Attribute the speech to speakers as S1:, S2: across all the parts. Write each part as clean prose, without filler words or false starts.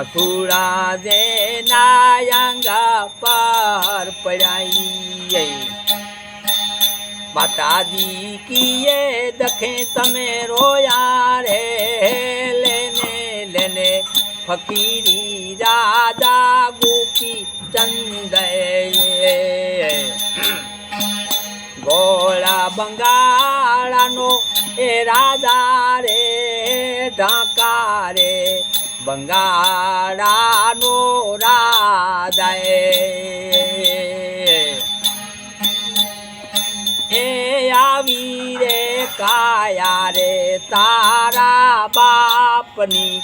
S1: આસુરા જે નાયંગા પર પડાઈ માતાજી કીએ દખે તમે રોયા રે લેને લેને ફકીરી રાજા ગોપી ચંદ ગોળા બંગાળાનો એ રાજા રે ઢાકા રે બંગાળાનો રાજા એ આવી રે કાયા રે તારા બાપની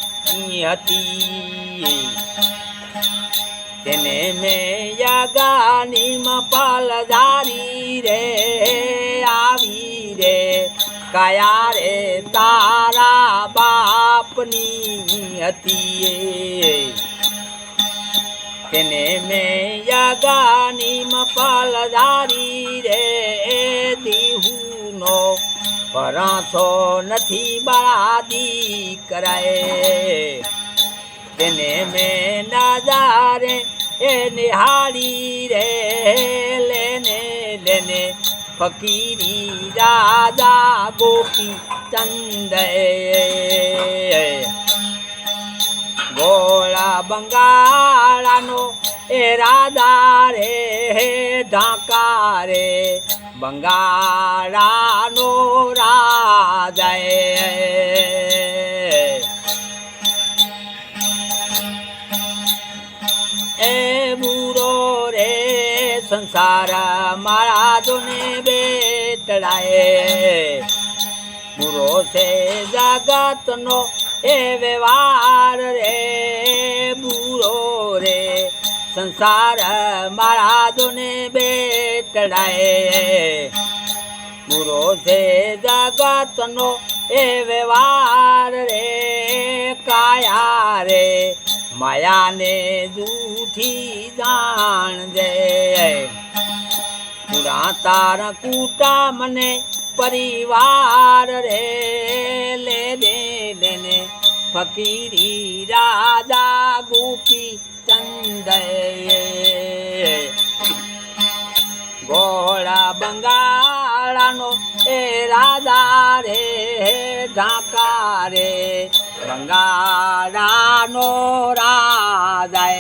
S1: હતી તેને મેં યગાની મપલધારી રે આવી રે કાયા રે તારા બાપની હતી તેને મેં યગાની મપલધારી રે દીહુનો પરાસો નથી બાદી કરાય તેને મેં નજારે એ નિહાળી રે લેને લેને ફકીરી રાજા ગોપી ચંદ ગોળા બંગાળાનો એ રાજા રે ઢાકા રે બંગાળાનો રાજા એ બુરો રે સંસાર મારા દોને બેટડાએ બુરો છે જગતનો એ વ્યવહાર રે બુરો રે સંસાર મારા દોને બેટડાએ બુરો છે જગતનો એ વ્યવહાર રે કાયા રે માયાને જૂઠી જાણ દે પૂરા તાર કૂટા મને પરિવાર રે લે દે લેને ફકીરી રાજા ગોપી ચંદ ગોળા બંગાળાનો એ રાજા રે ઢાકા રે બંગાળાનો રાજા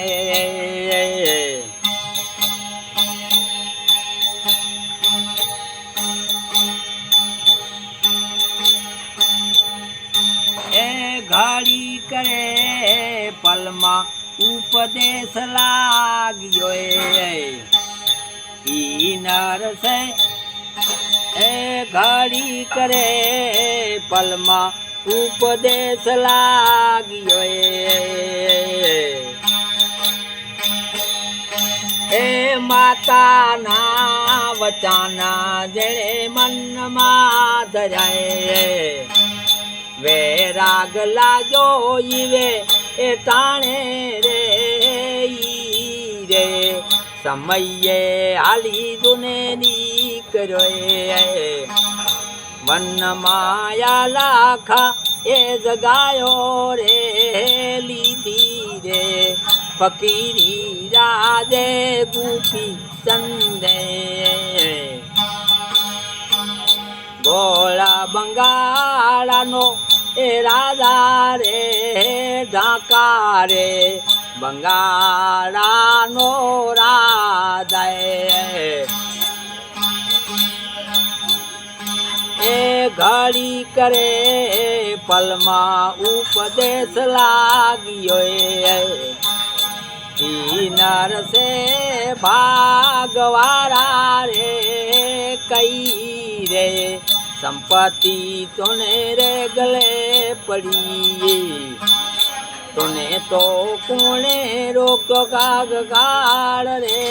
S1: એ ઘડી કરે પલમાં ઉપદેશ લાગ્યો ઈ નરસે એ ઘડી કરે પલમાં ઉપદેશ લાગ્યો એ માતાના વચાના જેણે મનમાં ધરાય વૈરાગ લાગ્યો ઈવે એ ટાણે રે ઈ રે સમયે હાલી દુને નીકળ્યો વન માયા લાખા એ જગાયો રે લીધી રે ફકીરી રાજે ગોપી ચંદે ગોળા બંગાળાનો એ રાજા રે ઢાકા રે બંગાળાનો રાજા એ ઘડી કરે પલમાં ઉપદેશ લાગ્યો ઈ નરસે ભાગવારા રે કઈ રે સંપત્તિ તોને રે ગલે પડી તોને તો કોણે રોક્યો કાગગાળ રે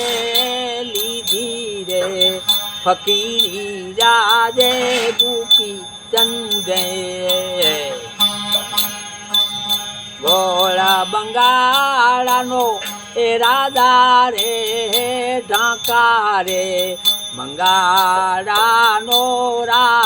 S1: લીધી રે ફકીરી રાજે ગોપી ચંદે ગોળા બંગાળાનો એ રાજા રે ઢાકા રે બંગાળાનો રાજા